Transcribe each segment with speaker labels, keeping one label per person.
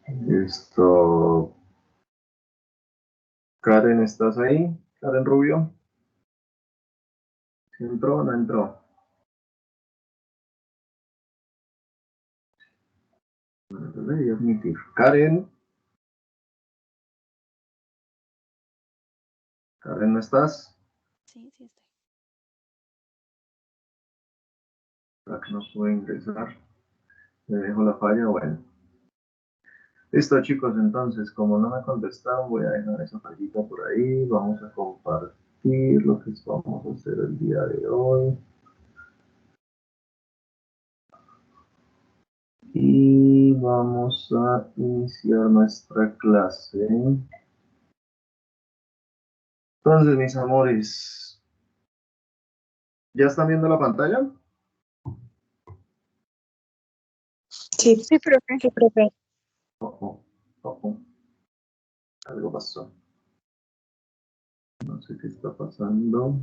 Speaker 1: Listo. Karen, ¿estás ahí? Karen Rubio. ¿Sí entró o no entró? Bueno, entonces debería admitir. Karen. Karen, ¿no estás?
Speaker 2: Sí, sí estoy.
Speaker 1: ¿Para que no puedo ingresar? Le dejo la falla, bueno. Listo, chicos, entonces, como no me contestaron, voy a dejar esa fallita por ahí. Vamos a compartir lo que vamos a hacer el día de hoy. Y vamos a iniciar nuestra clase. Entonces, mis amores, ¿ya están viendo la pantalla?
Speaker 3: Sí, sí, profe. Sí, profe.
Speaker 1: Oh, oh, oh. Algo pasó. No sé qué está pasando.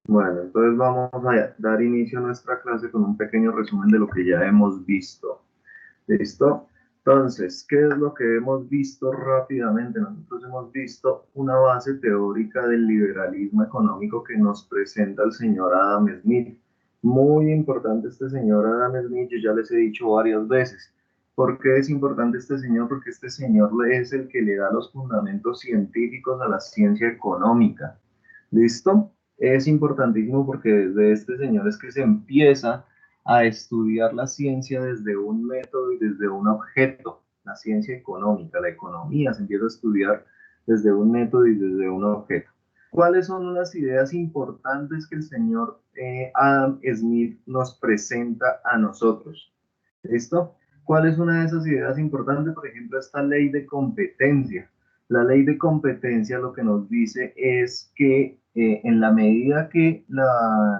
Speaker 1: Bueno, entonces vamos a dar inicio a nuestra clase con un pequeño resumen de lo que ya hemos visto. ¿Listo? Entonces, ¿qué es lo que hemos visto rápidamente? Nosotros hemos visto una base teórica del liberalismo económico que nos presenta el señor Adam Smith. Muy importante este señor Adam Smith, yo ya les he dicho varias veces. ¿Por qué es importante este señor? Porque este señor es el que le da los fundamentos científicos a la ciencia económica. ¿Listo? Es importantísimo porque desde este señor es que se empieza a estudiar la ciencia desde un método y desde un objeto, la ciencia económica, la economía se empieza a estudiar desde un método y desde un objeto. ¿Cuáles son unas ideas importantes que el señor Adam Smith nos presenta a nosotros? ¿Listo? ¿Cuál es una de esas ideas importantes? Por ejemplo, esta ley de competencia. La ley de competencia lo que nos dice es que en la medida que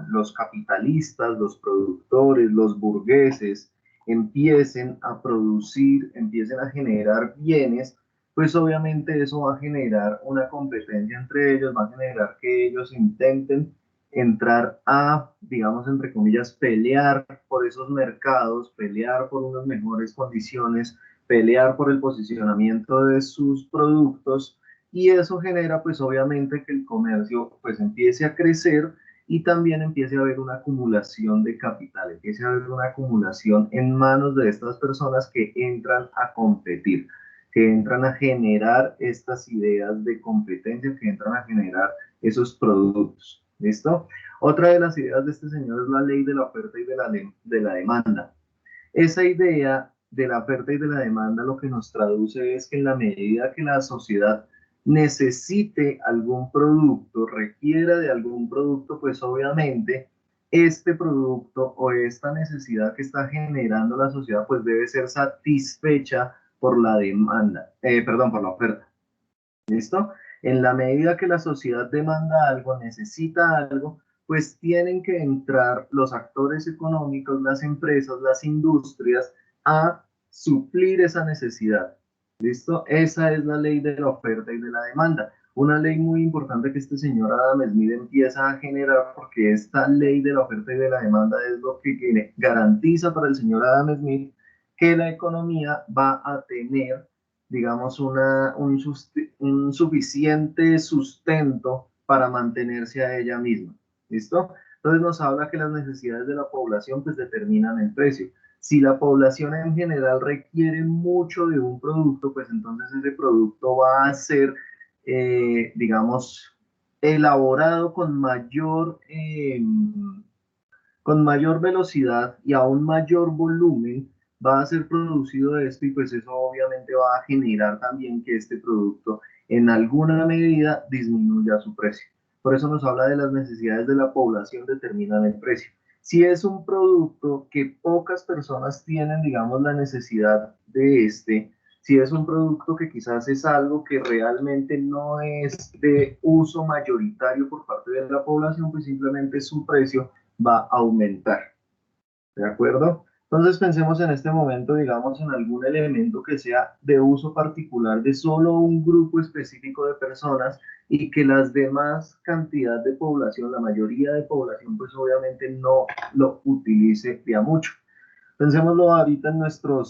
Speaker 1: los capitalistas, los productores, los burgueses empiecen a producir, empiecen a generar bienes, pues obviamente eso va a generar una competencia entre ellos, va a generar que ellos intenten entrar a, digamos, entre comillas, pelear por esos mercados, pelear por unas mejores condiciones, pelear por el posicionamiento de sus productos y eso genera pues obviamente que el comercio pues empiece a crecer y también empiece a haber una acumulación de capital, empiece a haber una acumulación en manos de estas personas que entran a competir, que entran a generar estas ideas de competencia, que entran a generar esos productos. ¿Listo? Otra de las ideas de este señor es la ley de la oferta y de la demanda. Esa idea de la oferta y de la demanda lo que nos traduce es que en la medida que la sociedad necesite algún producto, requiera de algún producto, pues obviamente este producto o esta necesidad que está generando la sociedad pues debe ser satisfecha por la demanda, perdón, por la oferta. ¿Listo? En la medida que la sociedad demanda algo, necesita algo, pues tienen que entrar los actores económicos, las empresas, las industrias a suplir esa necesidad. ¿Listo? Esa es la ley de la oferta y de la demanda. Una ley muy importante que este señor Adam Smith empieza a generar porque esta ley de la oferta y de la demanda es lo que garantiza para el señor Adam Smith que la economía va a tener digamos, un suficiente sustento para mantenerse a ella misma. ¿Listo? Entonces nos habla que las necesidades de la población pues determinan el precio. Si la población en general requiere mucho de un producto, pues entonces ese producto va a ser, digamos, elaborado con mayor velocidad y a un mayor volumen va a ser producido esto y pues eso obviamente va a generar también que este producto en alguna medida disminuya su precio. Por eso nos habla de las necesidades de la población determinan el precio. Si es un producto que pocas personas tienen, digamos, la necesidad de si es un producto que quizás es algo que realmente no es de uso mayoritario por parte de la población, pues simplemente su precio va a aumentar. ¿De acuerdo? Entonces pensemos en este momento, digamos, en algún elemento que sea de uso particular de solo un grupo específico de personas y que las demás cantidad de población, la mayoría de población, pues obviamente no lo utilice de a mucho. Pensémoslo ahorita en nuestro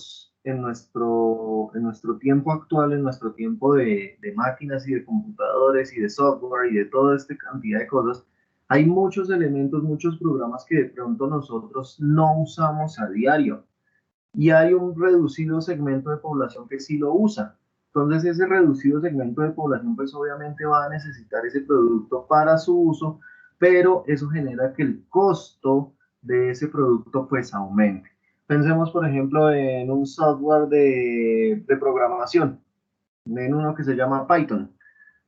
Speaker 1: tiempo actual, en nuestro tiempo de máquinas y de computadores y de software y de toda esta cantidad de cosas. Hay muchos elementos, muchos programas que de pronto nosotros no usamos a diario y hay un reducido segmento de población que sí lo usa. Entonces ese reducido segmento de población pues obviamente va a necesitar ese producto para su uso, pero eso genera que el costo de ese producto pues aumente. Pensemos por ejemplo en un software de programación, en uno que se llama Python.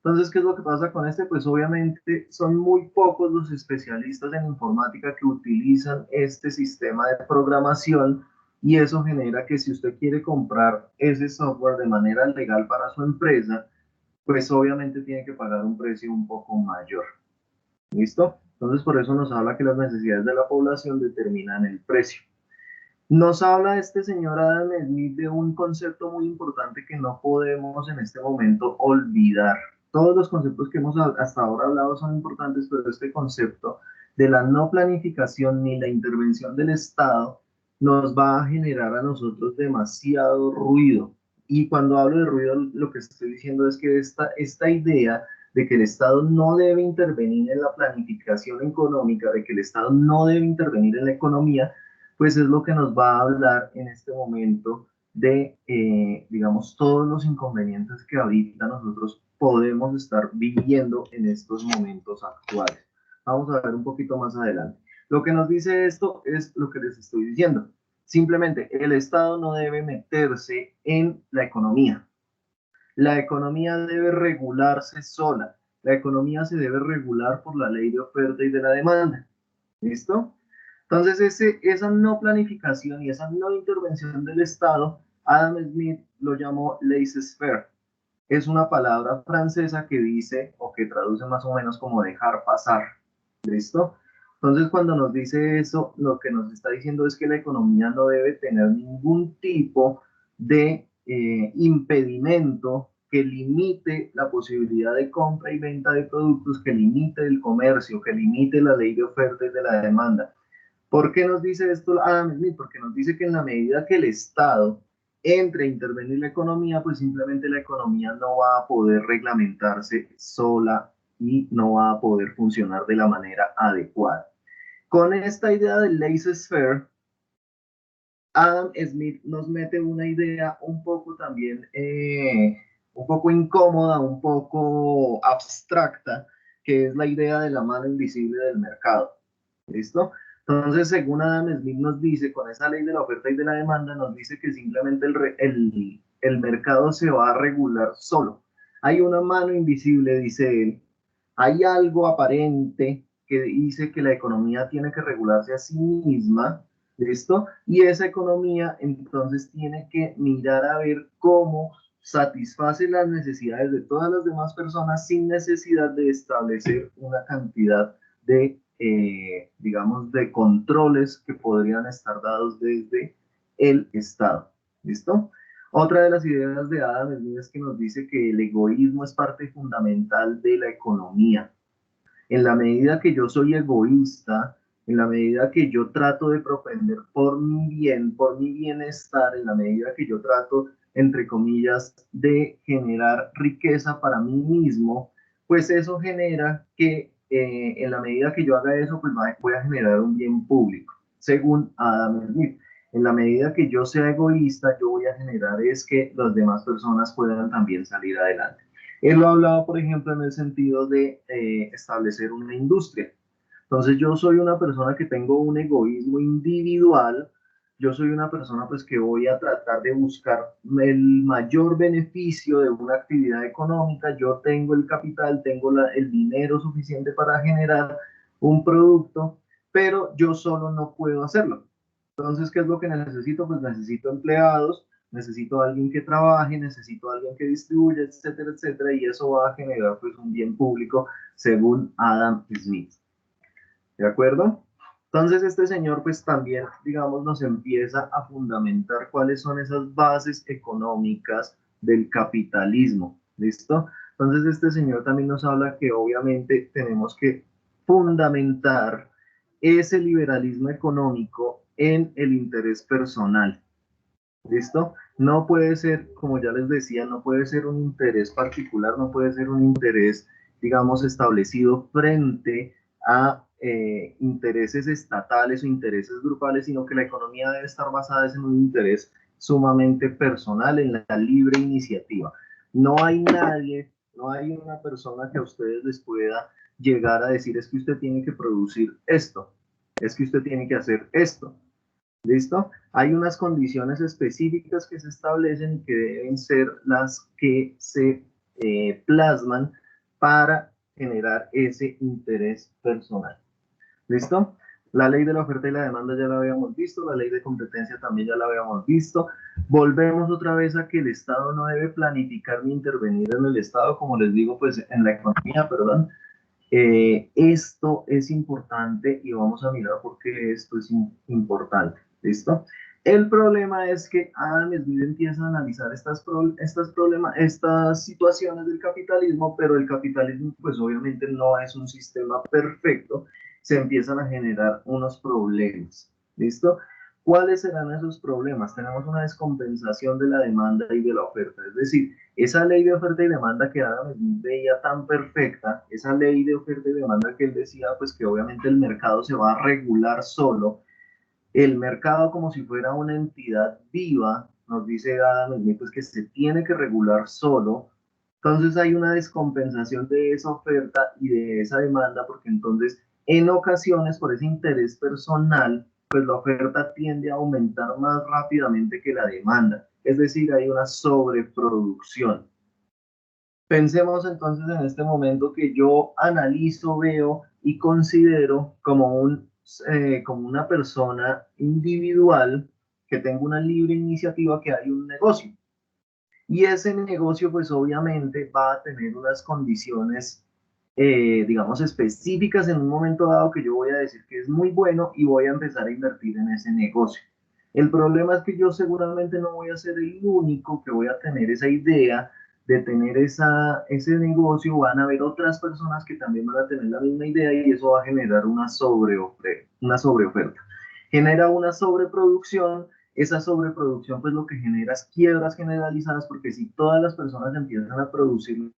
Speaker 1: Entonces, ¿qué es lo que pasa con este? Pues obviamente son muy pocos los especialistas en informática que utilizan este sistema de programación y eso genera que si usted quiere comprar ese software de manera legal para su empresa, pues obviamente tiene que pagar un precio un poco mayor. ¿Listo? Entonces, por eso nos habla que las necesidades de la población determinan el precio. Nos habla este señor Adam Smith de un concepto muy importante que no podemos en este momento olvidar. Todos los conceptos que hemos hasta ahora hablado son importantes, pero este concepto de la no planificación ni la intervención del Estado nos va a generar a nosotros demasiado ruido. Y cuando hablo de ruido, lo que estoy diciendo es que esta idea de que el Estado no debe intervenir en la planificación económica, de que el Estado no debe intervenir en la economía, pues es lo que nos va a hablar en este momento de, digamos, todos los inconvenientes que ahorita nosotros podemos estar viviendo en estos momentos actuales. Vamos a ver un poquito más adelante. Lo que nos dice esto es lo que les estoy diciendo. Simplemente el Estado no debe meterse en la economía. La economía debe regularse sola. La economía se debe regular por la ley de oferta y de la demanda. ¿Listo? Entonces, esa no planificación y esa no intervención del Estado, Adam Smith lo llamó laissez-faire. Es una palabra francesa que dice o que traduce más o menos como dejar pasar. ¿Listo? Entonces, cuando nos dice eso, lo que nos está diciendo es que la economía no debe tener ningún tipo de impedimento que limite la posibilidad de compra y venta de productos, que limite el comercio, que limite la ley de oferta y de la demanda. ¿Por qué nos dice esto Adam Smith? Porque nos dice que en la medida que el Estado entre a intervenir la economía, pues simplemente la economía no va a poder reglamentarse sola y no va a poder funcionar de la manera adecuada. Con esta idea del laissez-faire, Adam Smith nos mete una idea un poco también, un poco incómoda, un poco abstracta, que es la idea de la mano invisible del mercado. ¿Listo? Entonces, según Adam Smith nos dice, con esa ley de la oferta y de la demanda, nos dice que simplemente el mercado se va a regular solo. Hay una mano invisible, dice él, hay algo aparente que dice que la economía tiene que regularse a sí misma, ¿listo? Y esa economía entonces tiene que mirar a ver cómo satisface las necesidades de todas las demás personas sin necesidad de establecer una cantidad de, digamos, de controles que podrían estar dados desde el Estado. ¿Listo? Otra de las ideas de Adam Smith es que nos dice que el egoísmo es parte fundamental de la economía. En la medida que yo soy egoísta, en la medida que yo trato de propender por mi bien, por mi bienestar, en la medida que yo trato, entre comillas, de generar riqueza para mí mismo, pues eso genera que en la medida que yo haga eso, pues voy a generar un bien público, según Adam Smith. En la medida que yo sea egoísta, yo voy a generar es que las demás personas puedan también salir adelante. Él lo ha hablado, por ejemplo, en el sentido de establecer una industria. Entonces yo soy una persona que tengo un egoísmo individual, yo soy una persona pues que voy a tratar de buscar el mayor beneficio de una actividad económica, yo tengo el capital, tengo el dinero suficiente para generar un producto, pero yo solo no puedo hacerlo. Entonces, ¿qué es lo que necesito? Pues necesito empleados, necesito a alguien que trabaje, necesito a alguien que distribuya, etcétera, etcétera, y eso va a generar pues un bien público según Adam Smith. ¿De acuerdo? Entonces este señor pues también, digamos, nos empieza a fundamentar cuáles son esas bases económicas del capitalismo, ¿listo? Entonces este señor también nos habla que obviamente tenemos que fundamentar ese liberalismo económico en el interés personal, ¿listo? No puede ser, como ya les decía, no puede ser un interés particular, no puede ser un interés, digamos, establecido frente a intereses estatales o intereses grupales, sino que la economía debe estar basada en un interés sumamente personal, en la libre iniciativa. No hay nadie, no hay una persona que a ustedes les pueda llegar a decir es que usted tiene que producir esto, es que usted tiene que hacer esto. ¿Listo? Hay unas condiciones específicas que se establecen y que deben ser las que se plasman para generar ese interés personal. ¿Listo? La ley de la oferta y la demanda ya la habíamos visto, la ley de competencia también ya la habíamos visto. Volvemos otra vez a que el Estado no debe planificar ni intervenir en el Estado, como les digo, pues en la economía, perdón. Esto es importante y vamos a mirar por qué esto es importante. ¿Listo? El problema es que Adam Smith empieza a analizar estas situaciones del capitalismo, pero el capitalismo pues obviamente no es un sistema perfecto, se empiezan a generar unos problemas. ¿Listo? ¿Cuáles serán esos problemas? Tenemos una descompensación de la demanda y de la oferta, es decir, esa ley de oferta y demanda que Adam Smith veía tan perfecta, esa ley de oferta y demanda que él decía, pues que obviamente el mercado se va a regular solo, el mercado como si fuera una entidad viva, nos dice Adam Smith, pues que se tiene que regular solo. Entonces hay una descompensación de esa oferta y de esa demanda, porque entonces en ocasiones por ese interés personal, pues la oferta tiende a aumentar más rápidamente que la demanda. Es decir, hay una sobreproducción. Pensemos entonces en este momento que yo analizo, veo y considero como una persona individual que tengo una libre iniciativa, que hay un negocio. Y ese negocio pues obviamente va a tener unas condiciones, digamos, específicas en un momento dado que yo voy a decir que es muy bueno y voy a empezar a invertir en ese negocio. El problema es que yo seguramente no voy a ser el único que voy a tener esa idea de tener ese negocio, van a haber otras personas que también van a tener la misma idea y eso va a generar una sobreoferta. Genera una sobreproducción, esa sobreproducción pues lo que genera es quiebras generalizadas, porque si todas las personas empiezan a producir,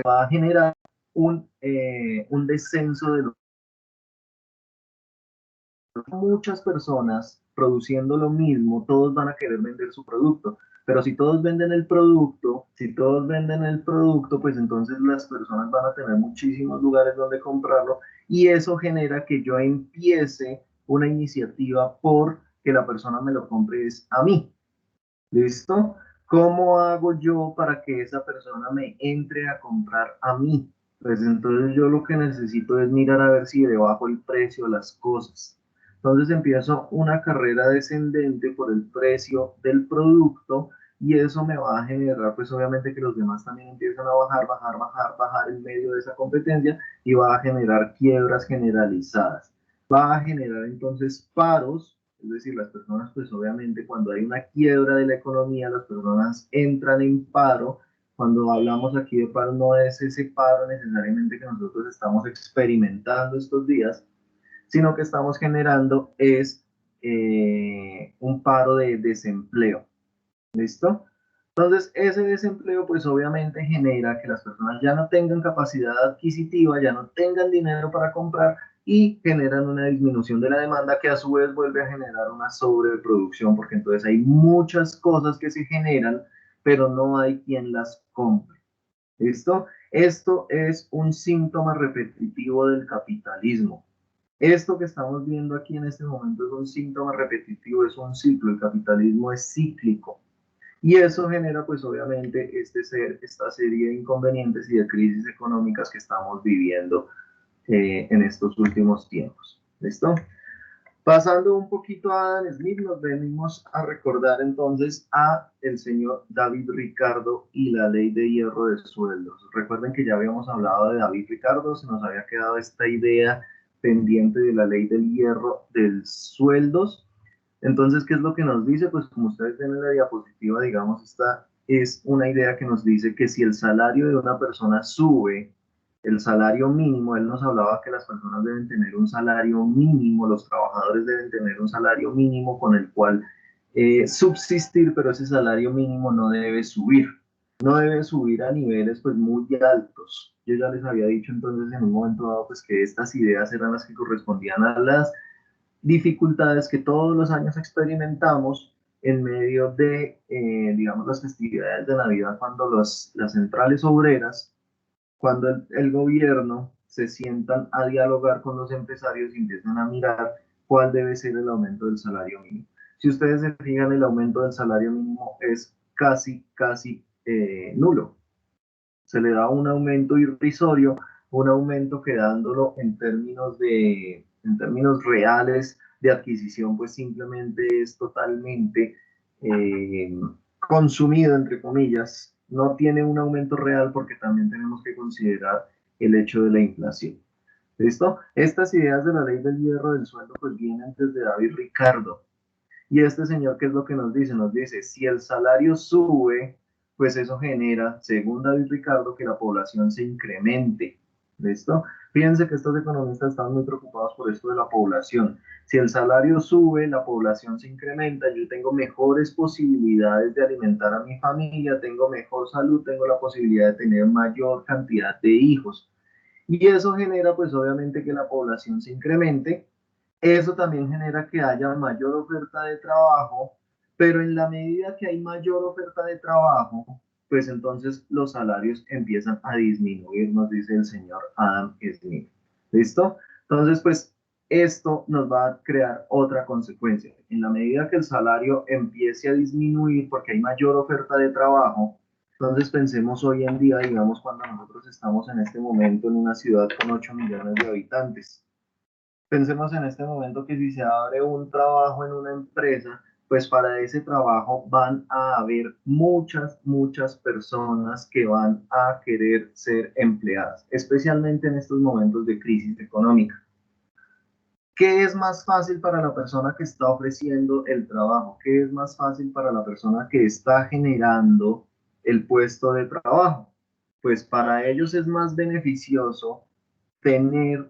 Speaker 1: va a generar un descenso de muchas personas produciendo lo mismo, todos van a querer vender su producto. Pero si todos venden el producto, pues entonces las personas van a tener muchísimos lugares donde comprarlo y eso genera que yo empiece una iniciativa por que la persona me lo compre es a mí. ¿Listo? ¿Cómo hago yo para que esa persona me entre a comprar a mí? Pues entonces yo lo que necesito es mirar a ver si debajo el precio de las cosas. Entonces empiezo una carrera descendente por el precio del producto y eso me va a generar, pues obviamente que los demás también empiezan a bajar en medio de esa competencia y va a generar quiebras generalizadas. Va a generar entonces paros, es decir, las personas, pues obviamente cuando hay una quiebra de la economía, las personas entran en paro. Cuando hablamos aquí de paro, no es ese paro necesariamente que nosotros estamos experimentando estos días, sino que estamos generando es un paro de desempleo. ¿Listo? Entonces, ese desempleo, pues obviamente genera que las personas ya no tengan capacidad adquisitiva, ya no tengan dinero para comprar y generan una disminución de la demanda que a su vez vuelve a generar una sobreproducción, porque entonces hay muchas cosas que se generan, pero no hay quien las compre. ¿Listo? Esto es un síntoma repetitivo del capitalismo. Esto que estamos viendo aquí en este momento es un síntoma repetitivo, es un ciclo. El capitalismo es cíclico. Y eso genera, pues obviamente, esta serie de inconvenientes y de crisis económicas que estamos viviendo en estos últimos tiempos. ¿Listo? Pasando un poquito a Adam Smith, nos venimos a recordar entonces a el señor David Ricardo y la ley de hierro de sueldos. Recuerden que ya habíamos hablado de David Ricardo, se nos había quedado esta idea pendiente de la ley del hierro de sueldos. Entonces, ¿qué es lo que nos dice? Pues como ustedes ven en la diapositiva, digamos, esta es una idea que nos dice que si el salario de una persona sube, el salario mínimo, él nos hablaba que las personas deben tener un salario mínimo, los trabajadores deben tener un salario mínimo con el cual subsistir, pero ese salario mínimo no debe subir, no debe subir a niveles pues muy altos. Yo ya les había dicho entonces en un momento dado pues que estas ideas eran las que correspondían a las dificultades que todos los años experimentamos en medio de, digamos, las festividades de Navidad, cuando las centrales obreras, cuando el gobierno se sientan a dialogar con los empresarios y empiezan a mirar cuál debe ser el aumento del salario mínimo. Si ustedes se fijan, el aumento del salario mínimo es casi nulo. Se le da un aumento irrisorio, un aumento que dándolo en términos reales de adquisición, pues simplemente es totalmente consumido, entre comillas, no tiene un aumento real porque también tenemos que considerar el hecho de la inflación. ¿Listo? Estas ideas de la ley del hierro del sueldo pues vienen desde David Ricardo. Y este señor, ¿qué es lo que nos dice? Nos dice, si el salario sube, pues eso genera, según David Ricardo, que la población se incremente. ¿Listo? Fíjense que estos economistas están muy preocupados por esto de la población. Si el salario sube, la población se incrementa, yo tengo mejores posibilidades de alimentar a mi familia, tengo mejor salud, tengo la posibilidad de tener mayor cantidad de hijos. Y eso genera, pues obviamente, que la población se incremente. Eso también genera que haya mayor oferta de trabajo, pero en la medida que hay mayor oferta de trabajo, pues entonces los salarios empiezan a disminuir, nos dice el señor Adam Smith. ¿Listo? Entonces, pues esto nos va a crear otra consecuencia. En la medida que el salario empiece a disminuir porque hay mayor oferta de trabajo, entonces pensemos hoy en día, digamos, cuando nosotros estamos en este momento en una ciudad con 8 millones de habitantes. Pensemos en este momento que si se abre un trabajo en una empresa, pues para ese trabajo van a haber muchas personas que van a querer ser empleadas, especialmente en estos momentos de crisis económica. ¿Qué es más fácil para la persona que está ofreciendo el trabajo? ¿Qué es más fácil para la persona que está generando el puesto de trabajo? Pues para ellos es más beneficioso tener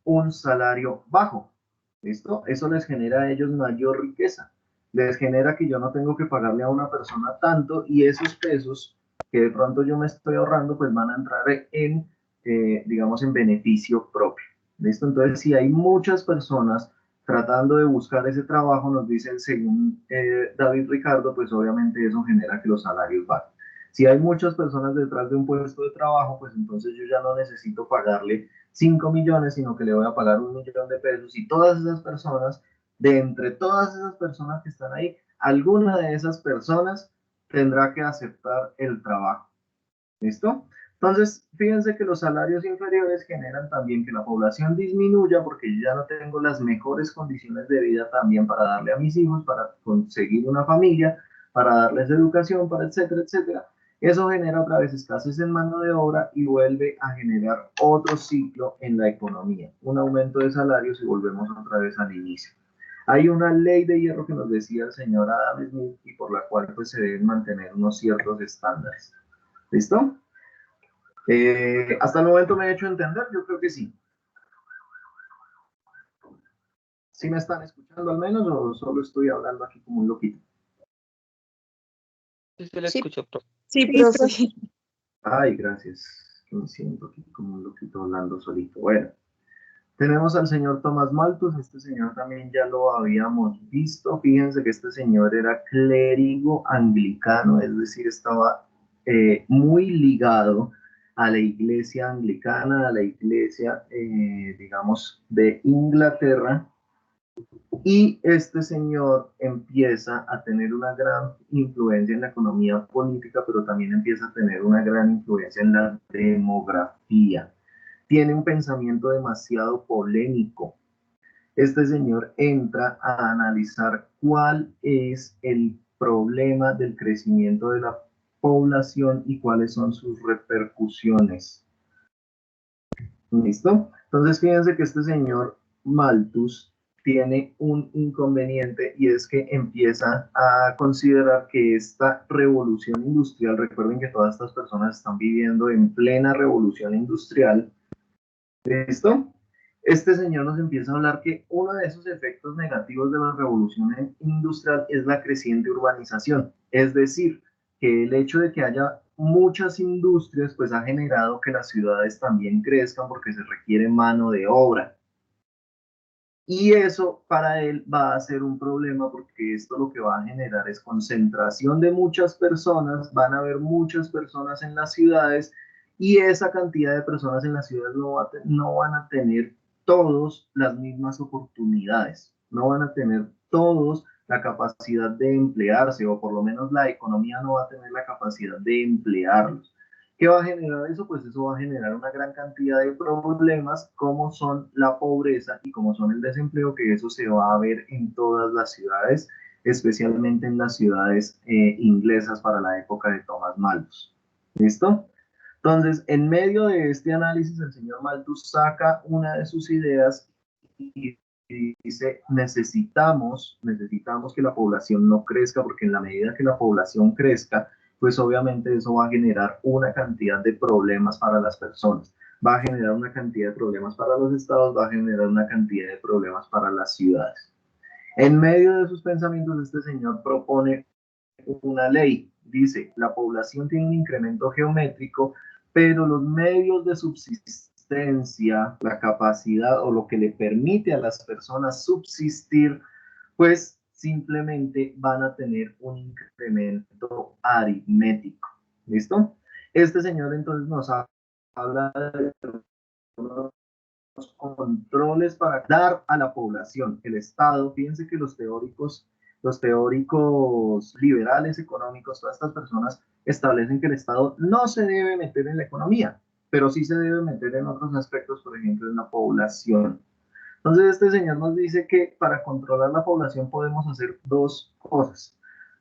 Speaker 1: un salario bajo. ¿Listo? Eso les genera a ellos mayor riqueza. Les genera que yo no tengo que pagarle a una persona tanto y esos pesos que de pronto yo me estoy ahorrando, pues van a entrar en, digamos, en beneficio propio. ¿Listo? Entonces, si hay muchas personas tratando de buscar ese trabajo, nos dicen, según David Ricardo, pues obviamente eso genera que los salarios bajen. Si hay muchas personas detrás de un puesto de trabajo, pues entonces yo ya no necesito pagarle 5 millones, sino que le voy a pagar 1 millón de pesos y todas esas personas, de entre todas esas personas que están ahí, alguna de esas personas tendrá que aceptar el trabajo. ¿Listo? Entonces, fíjense que los salarios inferiores generan también que la población disminuya porque yo ya no tengo las mejores condiciones de vida también para darle a mis hijos, para conseguir una familia, para darles educación, para etcétera, etcétera. Eso genera otra vez escasez en mano de obra y vuelve a generar otro ciclo en la economía, un aumento de salarios y volvemos otra vez al inicio. Hay una ley de hierro que nos decía el señor Adam Smith y por la cual pues se deben mantener unos ciertos estándares. ¿Listo? Hasta el momento me he hecho entender, yo creo que sí. ¿Sí me están escuchando al menos o solo estoy hablando aquí como un loquito?
Speaker 2: Sí, se le escucho, profe.
Speaker 3: Sí, profe.
Speaker 1: Ay, gracias. Me siento aquí como un loquito hablando solito. Bueno, tenemos al señor Tomás Malthus. Este señor también ya lo habíamos visto. Fíjense que este señor era clérigo anglicano, es decir, estaba muy ligado a la iglesia anglicana, a la iglesia, digamos, de Inglaterra. Y este señor empieza a tener una gran influencia en la economía política, pero también empieza a tener una gran influencia en la demografía. Tiene un pensamiento demasiado polémico. Este señor entra a analizar cuál es el problema del crecimiento de la población y cuáles son sus repercusiones. ¿Listo? Entonces fíjense que este señor Malthus tiene un inconveniente y es que empieza a considerar que esta revolución industrial, recuerden que todas estas personas están viviendo en plena revolución industrial, ¿listo? Este señor nos empieza a hablar que uno de esos efectos negativos de la revolución industrial es la creciente urbanización. Es decir, que el hecho de que haya muchas industrias, pues ha generado que las ciudades también crezcan porque se requiere mano de obra. Y eso para él va a ser un problema porque esto lo que va a generar es concentración de muchas personas, van a haber muchas personas en las ciudades y esa cantidad de personas en las ciudades no van a tener todos las mismas oportunidades, no van a tener todos la capacidad de emplearse o por lo menos la economía no va a tener la capacidad de emplearlos. ¿Qué va a generar eso? Pues eso va a generar una gran cantidad de problemas como son la pobreza y como son el desempleo, que eso se va a ver en todas las ciudades, especialmente en las ciudades inglesas para la época de Thomas Malthus. ¿Listo? Entonces, en medio de este análisis, el señor Malthus saca una de sus ideas y dice, necesitamos que la población no crezca, porque en la medida que la población crezca, pues obviamente eso va a generar una cantidad de problemas para las personas, va a generar una cantidad de problemas para los estados, va a generar una cantidad de problemas para las ciudades. En medio de sus pensamientos, este señor propone una ley. Dice, la población tiene un incremento geométrico, pero los medios de subsistencia, la capacidad o lo que le permite a las personas subsistir, pues simplemente van a tener un incremento aritmético. ¿Listo? Este señor entonces nos habla de unos controles para dar a la población, el Estado. Fíjense que los teóricos liberales económicos, todas estas personas establecen que el Estado no se debe meter en la economía, pero sí se debe meter en otros aspectos, por ejemplo, en la población. Entonces, este señor nos dice que para controlar la población podemos hacer dos cosas.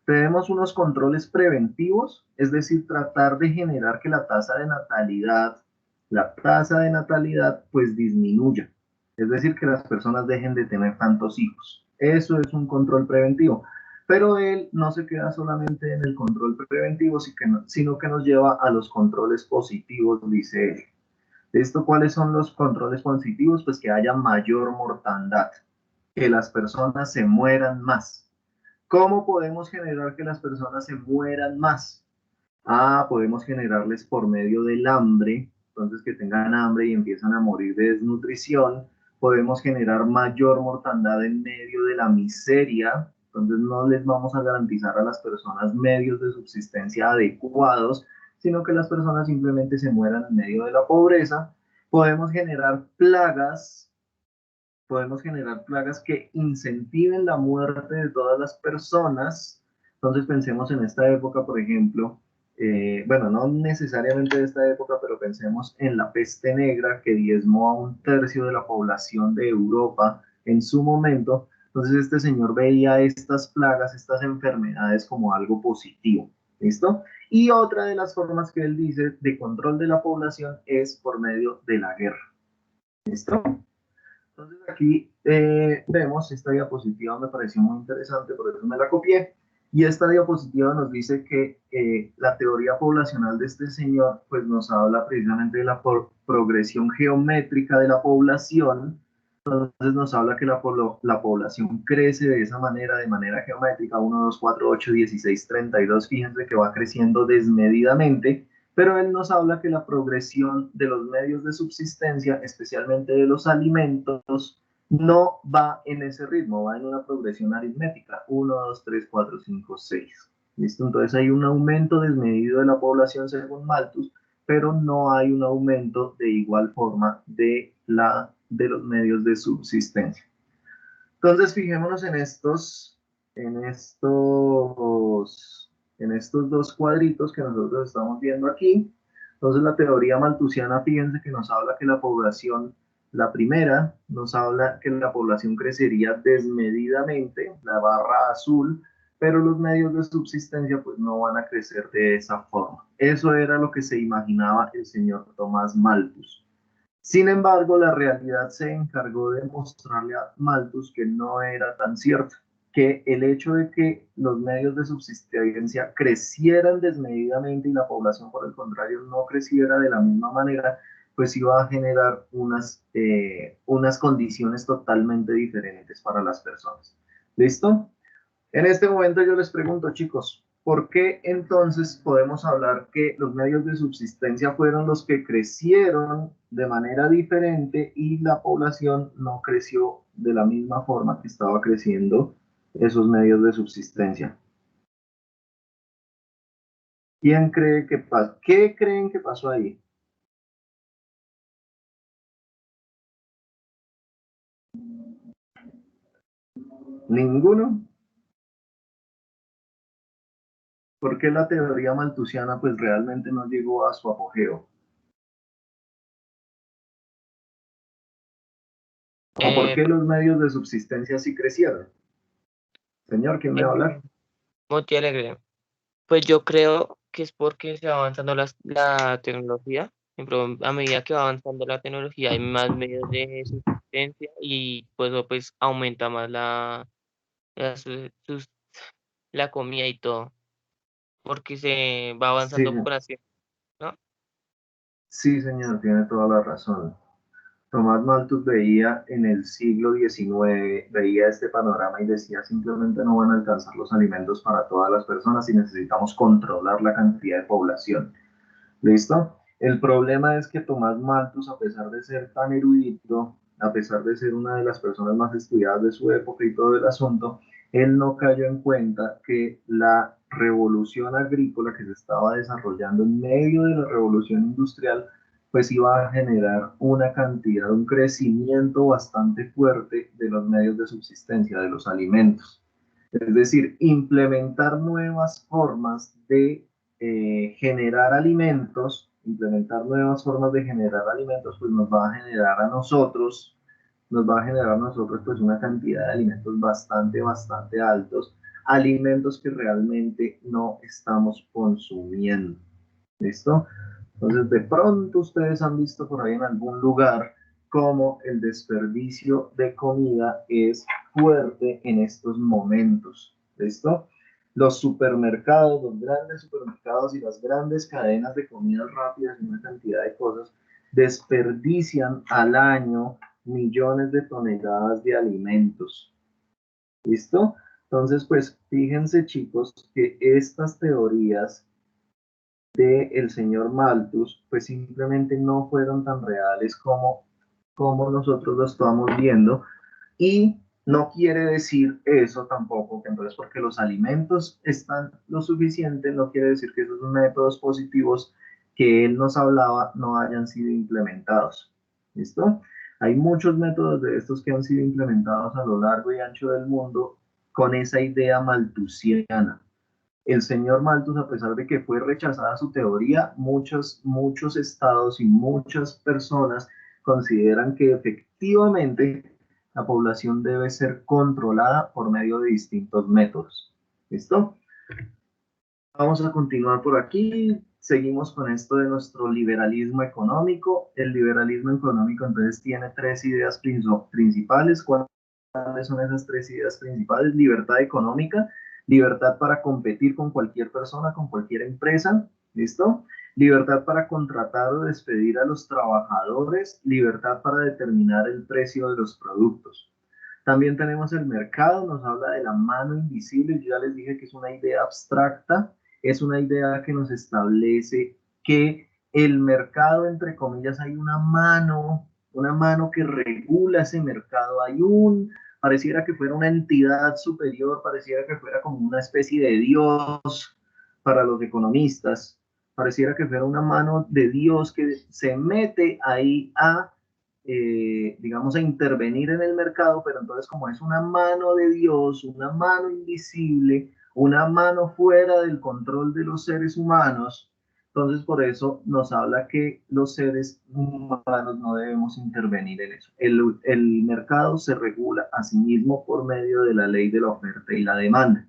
Speaker 1: Tenemos unos controles preventivos, es decir, tratar de generar que la tasa de natalidad, pues disminuya. Es decir, que las personas dejen de tener tantos hijos. Eso es un control preventivo. Pero él no se queda solamente en el control preventivo, sino que nos lleva a los controles positivos, dice él. ¿Esto cuáles son los controles positivos? Pues que haya mayor mortandad, que las personas se mueran más. ¿Cómo podemos generar que las personas se mueran más? Podemos generarles por medio del hambre, entonces que tengan hambre y empiezan a morir de desnutrición. Podemos generar mayor mortandad en medio de la miseria, entonces no les vamos a garantizar a las personas medios de subsistencia adecuados, sino que las personas simplemente se mueran en medio de la pobreza. Podemos generar plagas que incentiven la muerte de todas las personas. Entonces pensemos en esta época, por ejemplo, bueno, no necesariamente de esta época, pero pensemos en la peste negra que diezmó a un tercio de la población de Europa en su momento. Entonces este señor veía estas plagas, estas enfermedades como algo positivo. ¿Listo? Y otra de las formas que él dice de control de la población es por medio de la guerra. ¿Listo? Entonces aquí vemos esta diapositiva, me pareció muy interesante, por eso me la copié. Y esta diapositiva nos dice que la teoría poblacional de este señor pues nos habla precisamente de la progresión geométrica de la población. Entonces nos habla que la población crece de manera geométrica, 1, 2, 4, 8, 16, 32. Fíjense que va creciendo desmedidamente, pero él nos habla que la progresión de los medios de subsistencia, especialmente de los alimentos, no va en ese ritmo, va en una progresión aritmética, 1, 2, 3, 4, 5, 6. ¿Listo? Entonces hay un aumento desmedido de la población según Malthus, pero no hay un aumento de igual forma de los medios de subsistencia. Entonces fijémonos en estos, en estos dos cuadritos que nosotros estamos viendo aquí. Entonces la teoría malthusiana, fíjense que nos habla que la población La primera nos habla que la población crecería desmedidamente, la barra azul, pero los medios de subsistencia pues no van a crecer de esa forma. Eso era lo que se imaginaba el señor Tomás Malthus. Sin embargo, la realidad se encargó de mostrarle a Malthus que no era tan cierto, que el hecho de que los medios de subsistencia crecieran desmedidamente y la población, por el contrario, no creciera de la misma manera, pues iba a generar unas condiciones totalmente diferentes para las personas. ¿Listo? En este momento yo les pregunto, chicos, ¿por qué entonces podemos hablar que los medios de subsistencia fueron los que crecieron de manera diferente y la población no creció de la misma forma que estaba creciendo esos medios de subsistencia? ¿Quién cree que pasó? ¿Qué creen que pasó ahí? ¿Ninguno? ¿Por qué la teoría malthusiana pues realmente no llegó a su apogeo? ¿O por
Speaker 2: Eh,
Speaker 1: qué los medios de subsistencia sí crecieron? Señor, ¿quién me va a
Speaker 2: eh,
Speaker 1: hablar?
Speaker 2: Monty Alegre. Pues yo creo que es porque se va avanzando la tecnología. A medida que va avanzando la tecnología hay más medios de subsistencia y pues aumenta más la, su- sus- la comida y todo, porque se va
Speaker 1: Sí,
Speaker 2: avanzando por así, ¿no?
Speaker 1: sí, señor, tiene toda la razón. Tomás Malthus veía en el siglo XIX, veía este panorama y decía simplemente no van a alcanzar los alimentos para todas las personas y necesitamos controlar la cantidad de población. ¿Listo? El problema es que Tomás Malthus, a pesar de ser tan erudito, a pesar de ser una de las personas más estudiadas de su época y todo el asunto, él no cayó en cuenta que la revolución agrícola que se estaba desarrollando en medio de la revolución industrial, pues iba a generar una cantidad, un crecimiento bastante fuerte de los medios de subsistencia, de los alimentos. Es decir, implementar nuevas formas de generar alimentos, implementar nuevas formas de generar alimentos, pues nos va a generar a nosotros pues una cantidad de alimentos bastante altos, alimentos que realmente no estamos consumiendo. ¿Listo? Entonces, de pronto ustedes han visto por ahí en algún lugar cómo el desperdicio de comida es fuerte en estos momentos. ¿Listo? Los supermercados, los grandes supermercados y las grandes cadenas de comidas rápidas y una cantidad de cosas desperdician al año millones de toneladas de alimentos. ¿Listo? Entonces, pues fíjense chicos que estas teorías del señor Malthus, pues simplemente no fueron tan reales como nosotros lo estamos viendo. Y no quiere decir eso tampoco, que entonces porque los alimentos están lo suficiente, no quiere decir que esos métodos positivos que él nos hablaba no hayan sido implementados. ¿Listo? Hay muchos métodos de estos que han sido implementados a lo largo y ancho del mundo con esa idea malthusiana. El señor Malthus, a pesar de que fue rechazada su teoría, muchos estados y muchas personas consideran que efectivamente la población debe ser controlada por medio de distintos métodos. ¿Listo? Vamos a continuar por aquí. Seguimos con esto de nuestro liberalismo económico. El liberalismo económico entonces tiene tres ideas principales. ¿Cuáles son esas tres ideas principales? Libertad económica, libertad para competir con cualquier persona, con cualquier empresa, ¿listo? Libertad para contratar o despedir a los trabajadores, libertad para determinar el precio de los productos. También tenemos el mercado, nos habla de la mano invisible, yo ya les dije que es una idea abstracta, es una idea que nos establece que el mercado, entre comillas, hay una mano que regula ese mercado, pareciera que fuera una entidad superior, pareciera que fuera como una especie de Dios para los economistas, pareciera que fuera una mano de Dios que se mete ahí digamos, a intervenir en el mercado, pero entonces como es una mano de Dios, una mano invisible, una mano fuera del control de los seres humanos, Entonces, por eso nos habla que los seres humanos no debemos intervenir en eso. El mercado se regula a sí mismo por medio de la ley de la oferta y la demanda.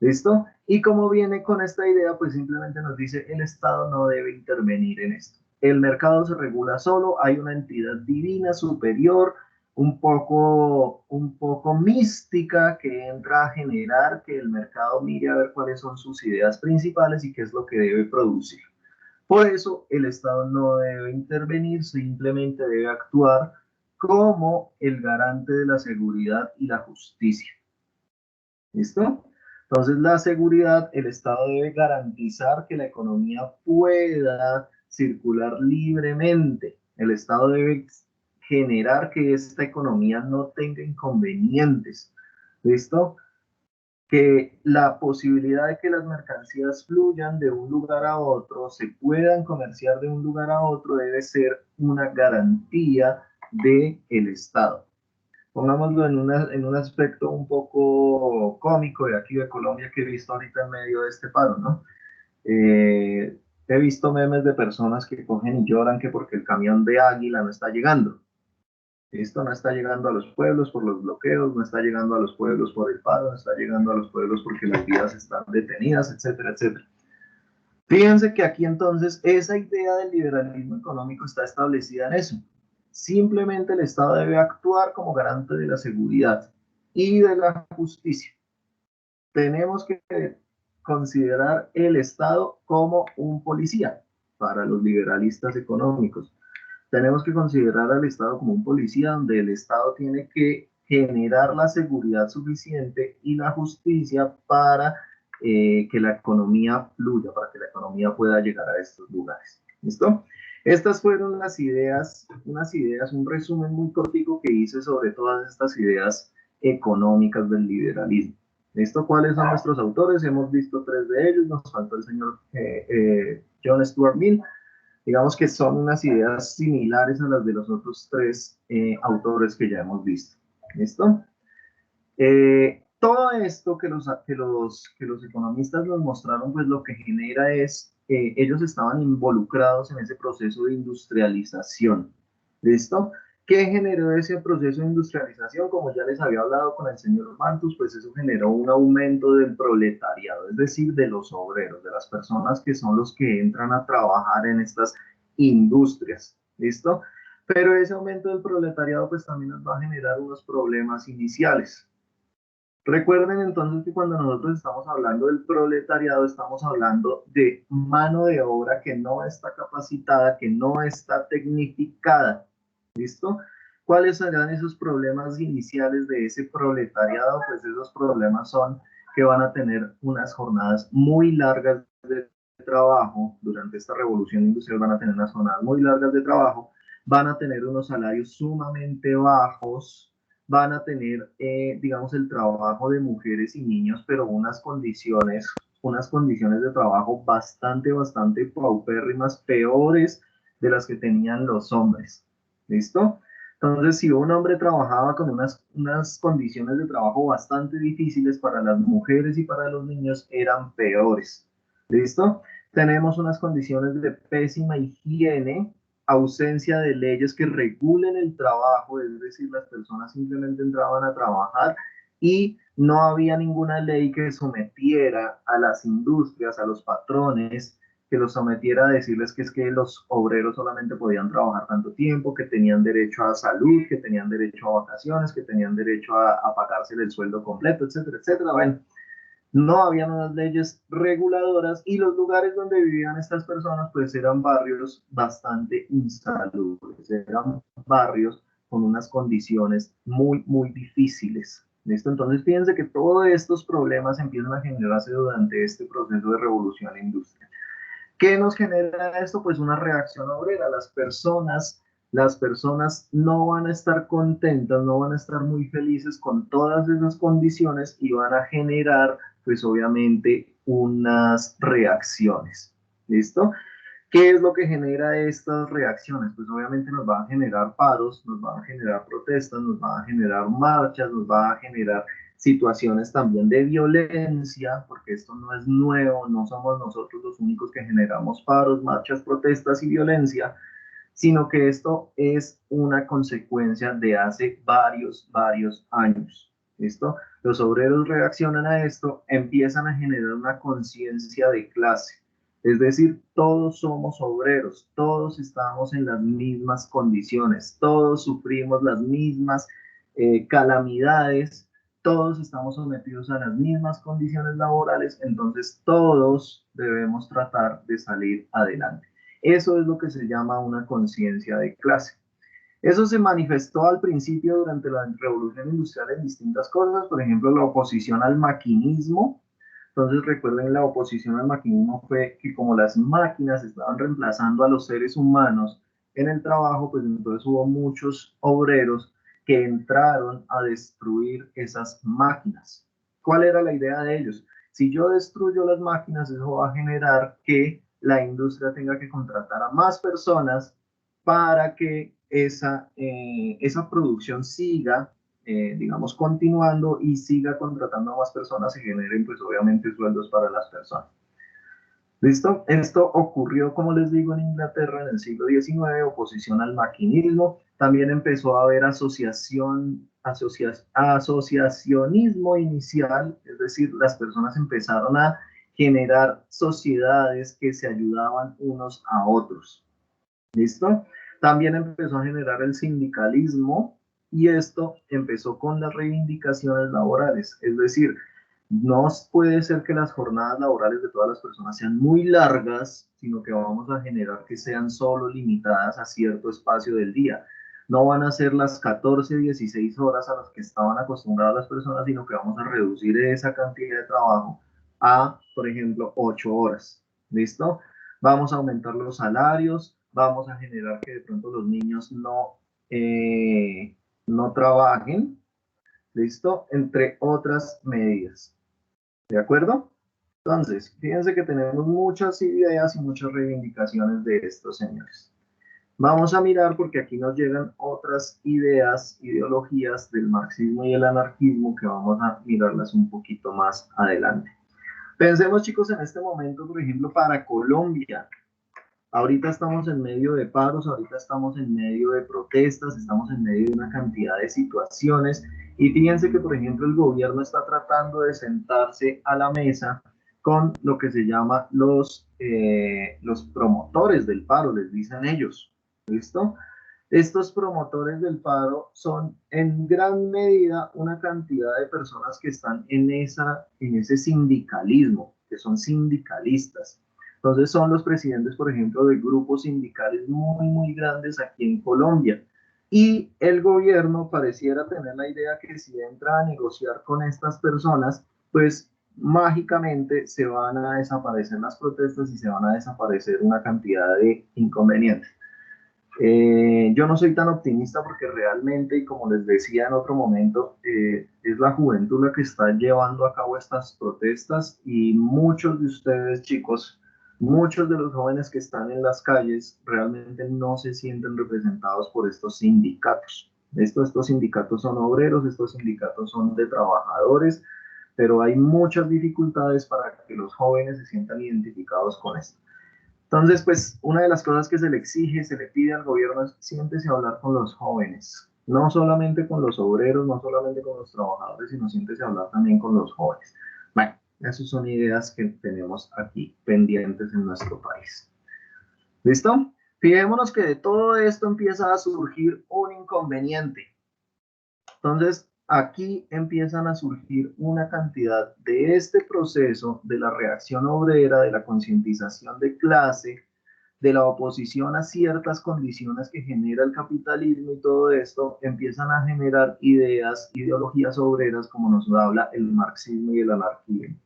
Speaker 1: ¿Listo? Y como viene con esta idea, pues simplemente nos dice, el Estado no debe intervenir en esto. El mercado se regula solo, hay una entidad divina superior, un poco mística, que entra a generar que el mercado mire a ver cuáles son sus ideas principales y qué es lo que debe producir. Por eso el Estado no debe intervenir, simplemente debe actuar como el garante de la seguridad y la justicia. ¿Listo? Entonces, la seguridad, el Estado debe garantizar que la economía pueda circular libremente. El Estado debe generar que esta economía no tenga inconvenientes. ¿Listo? Que la posibilidad de que las mercancías fluyan de un lugar a otro, se puedan comerciar de un lugar a otro, debe ser una garantía del Estado. Pongámoslo en un aspecto un poco cómico de aquí de Colombia que he visto ahorita en medio de este paro, ¿no? He visto memes de personas que cogen y lloran que porque el camión de Águila no está llegando. Esto no está llegando a los pueblos por los bloqueos, no está llegando a los pueblos por el paro, no está llegando a los pueblos porque las vías están detenidas, etcétera, etcétera. Fíjense que aquí entonces esa idea del liberalismo económico está establecida en eso. Simplemente el Estado debe actuar como garante de la seguridad y de la justicia. Tenemos que considerar el Estado como un policía para los liberalistas económicos. Tenemos que considerar al Estado como un policía donde el Estado tiene que generar la seguridad suficiente y la justicia para que la economía fluya, para que la economía pueda llegar a estos lugares. ¿Listo? Estas fueron unas ideas, un resumen muy cortico que hice sobre todas estas ideas económicas del liberalismo. ¿Listo? ¿Cuáles son nuestros autores? Hemos visto 3 de ellos, nos faltó el señor John Stuart Mill. Digamos que son unas ideas similares a las de los otros 3 autores que ya hemos visto. ¿Listo? Todo esto que los economistas nos mostraron, pues lo que genera es, ellos estaban involucrados en ese proceso de industrialización. ¿Listo? ¿Qué generó ese proceso de industrialización? Como ya les había hablado con el señor Mantus, pues eso generó un aumento del proletariado, es decir, de los obreros, de las personas que son los que entran a trabajar en estas industrias. ¿Listo? Pero ese aumento del proletariado pues también nos va a generar unos problemas iniciales. Recuerden entonces que cuando nosotros estamos hablando del proletariado, estamos hablando de mano de obra que no está capacitada, que no está tecnificada. ¿Listo? ¿Cuáles serán esos problemas iniciales de ese proletariado? Pues esos problemas son que van a tener unas jornadas muy largas de trabajo. Durante esta revolución industrial van a tener unas jornadas muy largas de trabajo, van a tener unos salarios sumamente bajos, van a tener, digamos, el trabajo de mujeres y niños, pero unas condiciones de trabajo bastante paupérrimas, peores de las que tenían los hombres. ¿Listo? Entonces, si un hombre trabajaba con unas condiciones de trabajo bastante difíciles, para las mujeres y para los niños eran peores. ¿Listo? Tenemos unas condiciones de pésima higiene, ausencia de leyes que regulen el trabajo, es decir, las personas simplemente entraban a trabajar y no había ninguna ley que sometiera a las industrias, a los patrones, que los sometiera a decirles que es que los obreros solamente podían trabajar tanto tiempo, que tenían derecho a salud, que tenían derecho a vacaciones, que tenían derecho a pagarse el sueldo completo, etcétera, etcétera. Bueno, no habían unas leyes reguladoras y los lugares donde vivían estas personas pues eran barrios bastante insalubres, eran barrios con unas condiciones muy difíciles. ¿Listo? Entonces fíjense que todos estos problemas empiezan a generarse durante este proceso de revolución industrial. ¿Qué nos genera esto? Pues una reacción obrera. Las personas no van a estar contentas, no van a estar muy felices con todas esas condiciones y van a generar, pues obviamente, unas reacciones. ¿Listo? ¿Qué es lo que genera estas reacciones? Pues obviamente nos va a generar paros, nos va a generar protestas, nos va a generar marchas, nos va a generar situaciones también de violencia, porque esto no es nuevo, no somos nosotros los únicos que generamos paros, marchas, protestas y violencia, sino que esto es una consecuencia de hace varios años. ¿Listo? Los obreros reaccionan a esto, empiezan a generar una conciencia de clase. Es decir, todos somos obreros, todos estamos en las mismas condiciones, todos sufrimos las mismas calamidades, todos estamos sometidos a las mismas condiciones laborales, entonces todos debemos tratar de salir adelante. Eso es lo que se llama una conciencia de clase. Eso se manifestó al principio durante la revolución industrial en distintas cosas, por ejemplo, la oposición al maquinismo. Entonces, recuerden, la oposición al maquinismo fue que como las máquinas estaban reemplazando a los seres humanos en el trabajo, pues entonces hubo muchos obreros que entraron a destruir esas máquinas. ¿Cuál era la idea de ellos? Si yo destruyo las máquinas, eso va a generar que la industria tenga que contratar a más personas para que esa producción siga, digamos, continuando y siga contratando a más personas y generen, pues obviamente, sueldos para las personas. ¿Listo? Esto ocurrió, como les digo, en Inglaterra en el siglo XIX, oposición al maquinismo. También empezó a haber asociacionismo inicial, es decir, las personas empezaron a generar sociedades que se ayudaban unos a otros. ¿Listo? También empezó a generar el sindicalismo y esto empezó con las reivindicaciones laborales. Es decir, no puede ser que las jornadas laborales de todas las personas sean muy largas, sino que vamos a generar que sean solo limitadas a cierto espacio del día. No van a ser las 14, 16 horas a las que estaban acostumbradas las personas, sino que vamos a reducir esa cantidad de trabajo a, por ejemplo, 8 horas. ¿Listo? Vamos a aumentar los salarios, vamos a generar que de pronto los niños no trabajen, ¿listo? Entre otras medidas, ¿de acuerdo? Entonces, fíjense que tenemos muchas ideas y muchas reivindicaciones de estos señores. Vamos a mirar porque aquí nos llegan otras ideas, ideologías del marxismo y el anarquismo que vamos a mirarlas un poquito más adelante. Pensemos, chicos, en este momento, por ejemplo, para Colombia. Ahorita estamos en medio de paros, ahorita estamos en medio de protestas, estamos en medio de una cantidad de situaciones y fíjense que, por ejemplo, el gobierno está tratando de sentarse a la mesa con lo que se llama los promotores del paro, les dicen ellos, ¿listo? Estos promotores del paro son en gran medida una cantidad de personas que están en ese sindicalismo, que son sindicalistas. Entonces son los presidentes, por ejemplo, de grupos sindicales muy grandes aquí en Colombia. Y el gobierno pareciera tener la idea que si entra a negociar con estas personas, pues mágicamente se van a desaparecer las protestas y se van a desaparecer una cantidad de inconvenientes. Yo no soy tan optimista porque realmente, y como les decía en otro momento, es la juventud la que está llevando a cabo estas protestas y muchos de ustedes, chicos, muchos de los jóvenes que están en las calles realmente no se sienten representados por estos sindicatos. Estos sindicatos son obreros, estos sindicatos son de trabajadores, pero hay muchas dificultades para que los jóvenes se sientan identificados con esto. Entonces, pues, una de las cosas que se le exige, se le pide al gobierno es siéntese a hablar con los jóvenes, no solamente con los obreros, no solamente con los trabajadores, sino siéntese a hablar también con los jóvenes. Bueno, esas son ideas que tenemos aquí pendientes en nuestro país. ¿Listo? Fijémonos que de todo esto empieza a surgir un inconveniente. Entonces, aquí empiezan a surgir una cantidad de este proceso de la reacción obrera, de la concientización de clase, de la oposición a ciertas condiciones que genera el capitalismo y todo esto, empiezan a generar ideas, ideologías obreras, como nos habla el marxismo y el anarquismo.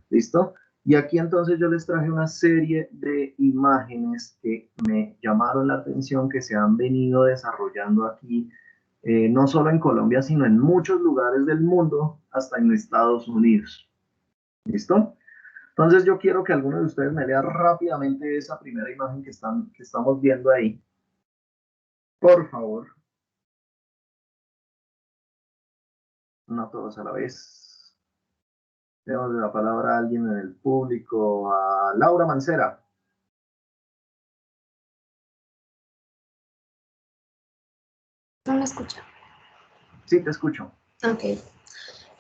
Speaker 1: ¿Listo? Y aquí entonces yo les traje una serie de imágenes que me llamaron la atención, que se han venido desarrollando aquí, no solo en Colombia, sino en muchos lugares del mundo, hasta en Estados Unidos. ¿Listo? Entonces yo quiero que alguno de ustedes me lea rápidamente esa primera imagen que estamos viendo ahí. Por favor. No todos a la vez. Demos la palabra a alguien en el público, a Laura Mancera.
Speaker 4: ¿No me escucha?
Speaker 1: Sí, te escucho.
Speaker 4: Ok.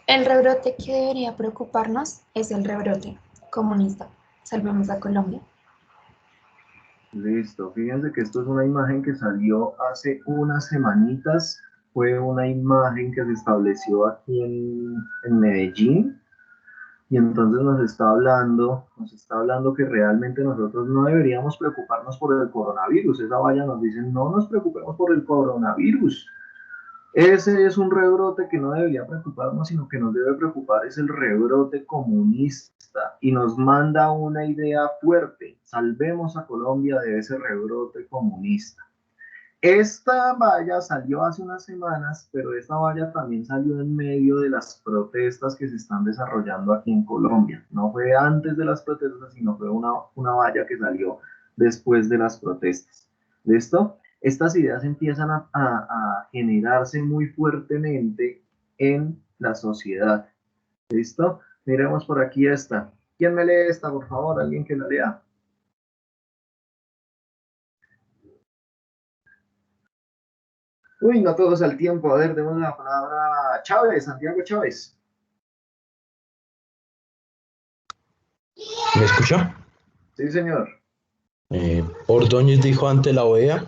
Speaker 4: El rebrote que debería preocuparnos es el rebrote comunista. Salvemos a Colombia.
Speaker 1: Listo. Fíjense que esto es una imagen que salió hace unas semanitas. Fue una imagen que se estableció aquí en Medellín. Y entonces nos está hablando que realmente nosotros no deberíamos preocuparnos por el coronavirus. Esa valla nos dice, no nos preocupemos por el coronavirus. Ese es un rebrote que no debería preocuparnos, sino que nos debe preocupar es el rebrote comunista. Y nos manda una idea fuerte. Salvemos a Colombia de ese rebrote comunista. Esta valla salió hace unas semanas, pero esta valla también salió en medio de las protestas que se están desarrollando aquí en Colombia. No fue antes de las protestas, sino fue una valla que salió después de las protestas. ¿Listo? Estas ideas empiezan a generarse muy fuertemente en la sociedad. ¿Listo? Miremos por aquí esta. ¿Quién me lee esta, por favor? ¿Alguien que la lea? Uy, no todos al tiempo. A ver, demos la palabra a Chávez, Santiago Chávez.
Speaker 5: ¿Me escucha?
Speaker 1: Sí, señor.
Speaker 5: Ordóñez dijo ante la OEA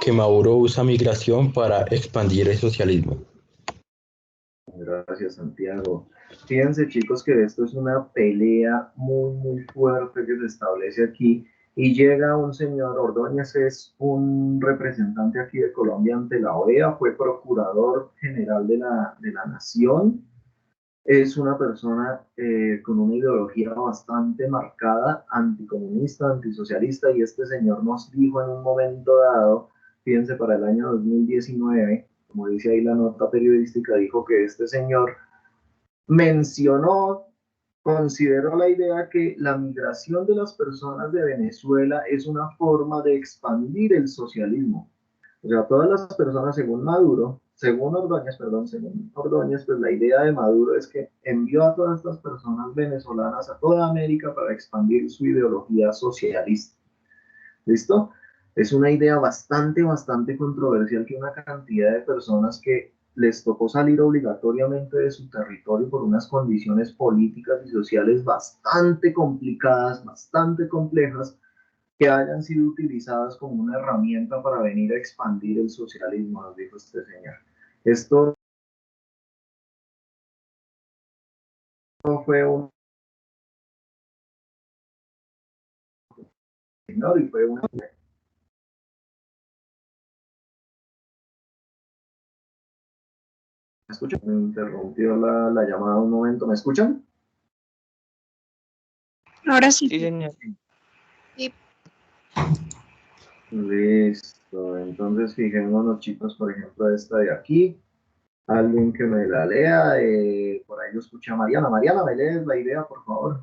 Speaker 5: que Maduro usa migración para expandir el socialismo.
Speaker 1: Gracias, Santiago. Fíjense, chicos, que esto es una pelea muy fuerte que se establece aquí y llega un señor, Ordóñez es un representante aquí de Colombia ante la OEA, fue procurador general de la Nación, es una persona con una ideología bastante marcada, anticomunista, antisocialista, y este señor nos dijo en un momento dado, fíjense, para el año 2019, como dice ahí la nota periodística, dijo que este señor mencionó, consideró la idea que la migración de las personas de Venezuela es una forma de expandir el socialismo. O sea, todas las personas, según Ordóñez, pues la idea de Maduro es que envió a todas estas personas venezolanas a toda América para expandir su ideología socialista. ¿Listo? Es una idea bastante controversial que una cantidad de personas que les tocó salir obligatoriamente de su territorio por unas condiciones políticas y sociales bastante complicadas, bastante complejas, que hayan sido utilizadas como una herramienta para venir a expandir el socialismo, nos dijo este señor. Esto fue un señor y fue una... ¿Me escuchan? Me interrumpió la llamada un momento. ¿Me escuchan?
Speaker 3: Ahora sí.
Speaker 2: Sí, señor.
Speaker 3: Sí.
Speaker 1: Listo. Entonces, fijémonos, chicos, por ejemplo, esta de aquí. Alguien que me la lea. Por ahí lo escucha Mariana. Mariana, ¿me lees la idea, por favor?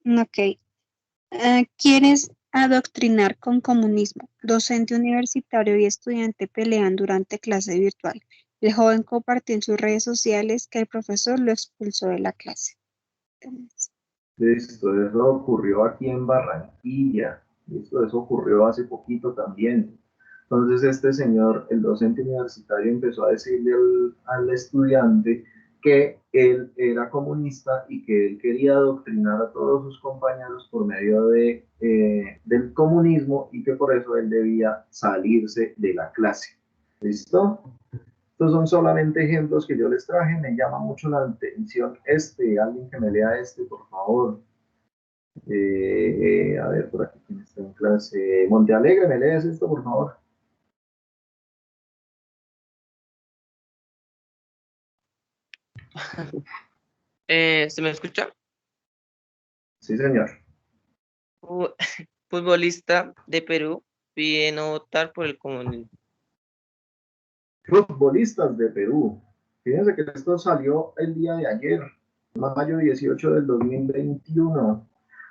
Speaker 3: Ok. ¿Quieres adoctrinar con comunismo? Docente universitario y estudiante pelean durante clase virtual. El joven compartió en sus redes sociales que el profesor lo expulsó de la clase.
Speaker 1: Listo, eso ocurrió aquí en Barranquilla. Listo, eso ocurrió hace poquito también. Entonces este señor, el docente universitario, empezó a decirle al estudiante que él era comunista y que él quería adoctrinar a todos sus compañeros por medio del comunismo y que por eso él debía salirse de la clase. ¿Listo? Estos son solamente ejemplos que yo les traje, me llama mucho la atención alguien que me lea por favor. A ver, por aquí, ¿quién está en clase? Montealegre, ¿me lees esto, por favor?
Speaker 2: ¿Se me escucha?
Speaker 1: Sí, señor.
Speaker 2: Futbolista de Perú pide no votar por el comunismo.
Speaker 1: Futbolistas de Perú. Fíjense que esto salió el día de ayer, mayo 18 del 2021.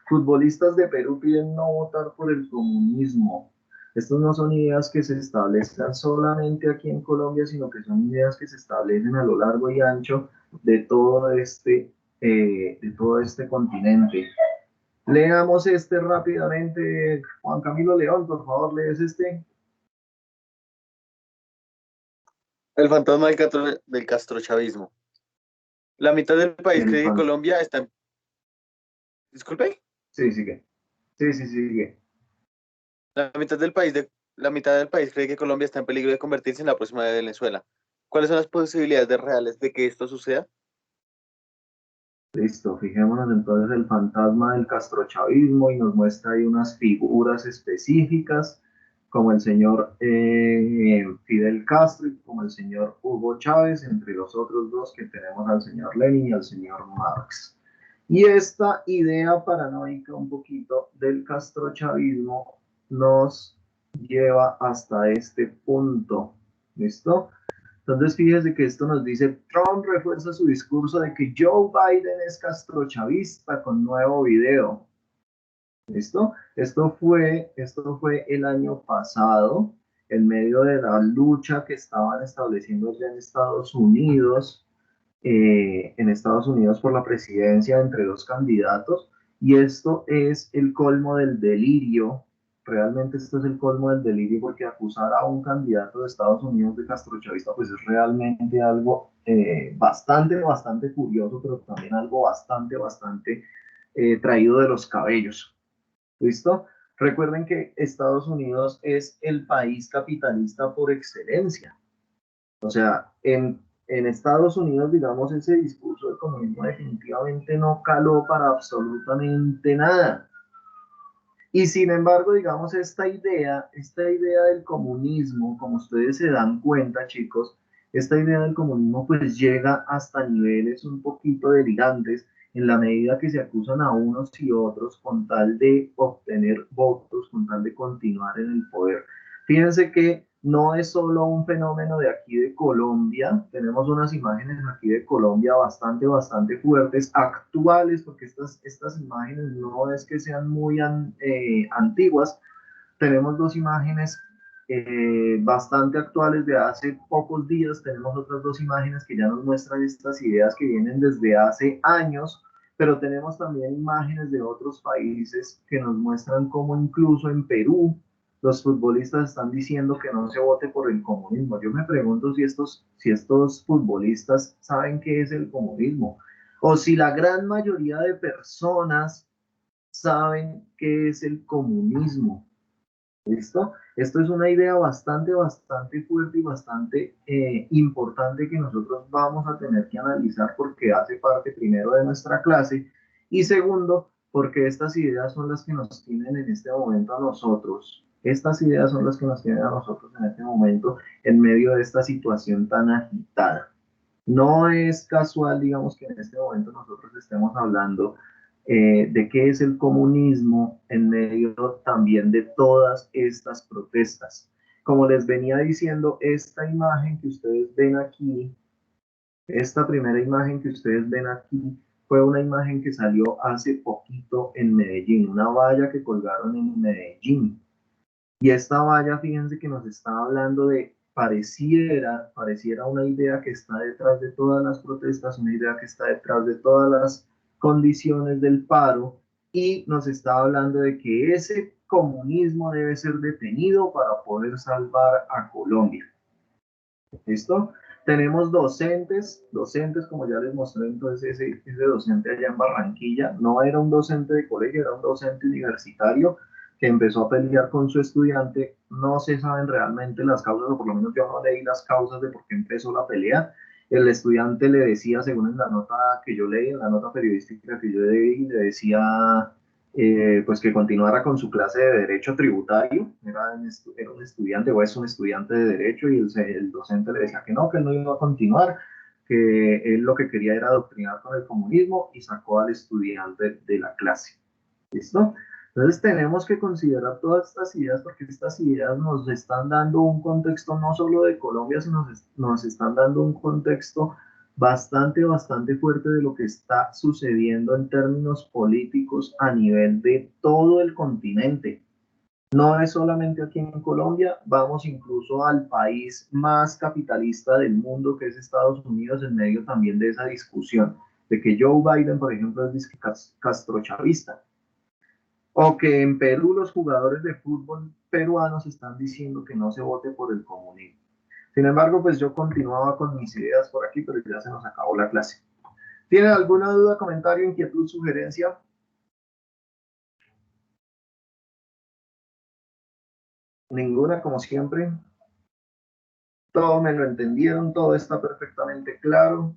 Speaker 1: Futbolistas de Perú piden no votar por el comunismo. Estas no son ideas que se establezcan solamente aquí en Colombia, sino que son ideas que se establecen a lo largo y ancho de todo este continente. Leamos este rápidamente. Juan Camilo León, por favor, lees este.
Speaker 6: El fantasma del castrochavismo. La mitad del país
Speaker 1: El
Speaker 6: cree que
Speaker 1: fan-
Speaker 6: Colombia está en... Disculpe.
Speaker 1: Sí, sigue. Sí, sigue.
Speaker 6: La mitad del país cree que Colombia está en peligro de convertirse en la próxima de Venezuela. ¿Cuáles son las posibilidades reales de que esto suceda?
Speaker 1: Listo, fijémonos entonces el fantasma del castrochavismo y nos muestra ahí unas figuras específicas como el señor Fidel Castro y como el señor Hugo Chávez, entre los otros dos que tenemos al señor Lenin y al señor Marx. Y esta idea paranoica un poquito del castrochavismo nos lleva hasta este punto. ¿Listo? Entonces, fíjese que esto nos dice, Trump refuerza su discurso de que Joe Biden es castrochavista con nuevo video. ¿Listo? Esto fue el año pasado, en medio de la lucha que estaban estableciendo ya en Estados Unidos por la presidencia entre dos candidatos, y esto es el colmo del delirio. Realmente esto es el colmo del delirio, porque acusar a un candidato de Estados Unidos de castrochavista pues es realmente algo bastante curioso, pero también algo bastante traído de los cabellos. ¿Listo? Recuerden que Estados Unidos es el país capitalista por excelencia. O sea, en Estados Unidos, digamos, ese discurso de comunismo definitivamente no caló para absolutamente nada. Y sin embargo, digamos, esta idea del comunismo, como ustedes se dan cuenta, chicos, esta idea del comunismo pues llega hasta niveles un poquito delirantes en la medida que se acusan a unos y otros con tal de obtener votos, con tal de continuar en el poder. Fíjense que no es solo un fenómeno de aquí de Colombia, tenemos unas imágenes aquí de Colombia bastante fuertes, actuales, porque estas imágenes no es que sean muy antiguas, tenemos dos imágenes bastante actuales de hace pocos días, tenemos otras dos imágenes que ya nos muestran estas ideas que vienen desde hace años, pero tenemos también imágenes de otros países que nos muestran cómo incluso en Perú los futbolistas están diciendo que no se vote por el comunismo. Yo me pregunto si estos futbolistas saben qué es el comunismo, o si la gran mayoría de personas saben qué es el comunismo. ¿Listo? Esto es una idea bastante fuerte y bastante importante que nosotros vamos a tener que analizar, porque hace parte primero de nuestra clase y segundo porque estas ideas son las que nos tienen en este momento a nosotros. Estas ideas son las que nos tienen a nosotros en este momento en medio de esta situación tan agitada. No es casual, digamos, que en este momento nosotros estemos hablando de qué es el comunismo en medio también de todas estas protestas. Como les venía diciendo, esta imagen que ustedes ven aquí, esta primera imagen que ustedes ven aquí, fue una imagen que salió hace poquito en Medellín, una valla que colgaron en Medellín. Y esta valla, fíjense que nos está hablando de, pareciera una idea que está detrás de todas las protestas, una idea que está detrás de todas las condiciones del paro, y nos está hablando de que ese comunismo debe ser detenido para poder salvar a Colombia. ¿Listo? Tenemos docentes, como ya les mostré, entonces ese docente allá en Barranquilla no era un docente de colegio, era un docente universitario que empezó a pelear con su estudiante. No se saben realmente las causas, o por lo menos yo no leí las causas de por qué empezó la pelea. El estudiante le decía, según en la nota que yo leí, en la nota periodística que yo leí, le decía pues que continuara con su clase de derecho tributario. Era un estudiante o es un estudiante de derecho, y el docente le decía que él no iba a continuar, que él lo que quería era adoctrinar con el comunismo, y sacó al estudiante de la clase. ¿Listo? Entonces tenemos que considerar todas estas ideas, porque estas ideas nos están dando un contexto no solo de Colombia, sino nos están dando un contexto bastante fuerte de lo que está sucediendo en términos políticos a nivel de todo el continente. No es solamente aquí en Colombia, vamos incluso al país más capitalista del mundo, que es Estados Unidos, en medio también de esa discusión, de que Joe Biden, por ejemplo, es castrochavista, o que en Perú los jugadores de fútbol peruanos están diciendo que no se vote por el comunismo. Sin embargo, pues yo continuaba con mis ideas por aquí, pero ya se nos acabó la clase. ¿Tienen alguna duda, comentario, inquietud, sugerencia? Ninguna, como siempre. Todo me lo entendieron, todo está perfectamente claro.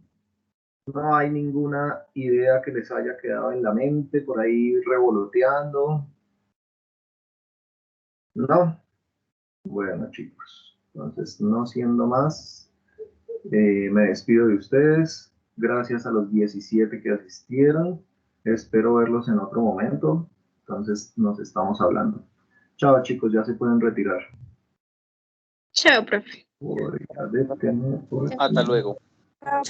Speaker 1: No hay ninguna idea que les haya quedado en la mente por ahí revoloteando. No. Bueno, chicos, entonces no siendo más, me despido de ustedes. Gracias a los 17 que asistieron. Espero verlos en otro momento. Entonces nos estamos hablando. Chao, chicos, ya se pueden retirar.
Speaker 3: Chao, profe.
Speaker 1: Voy a detener por
Speaker 6: Hasta
Speaker 1: aquí.
Speaker 6: luego.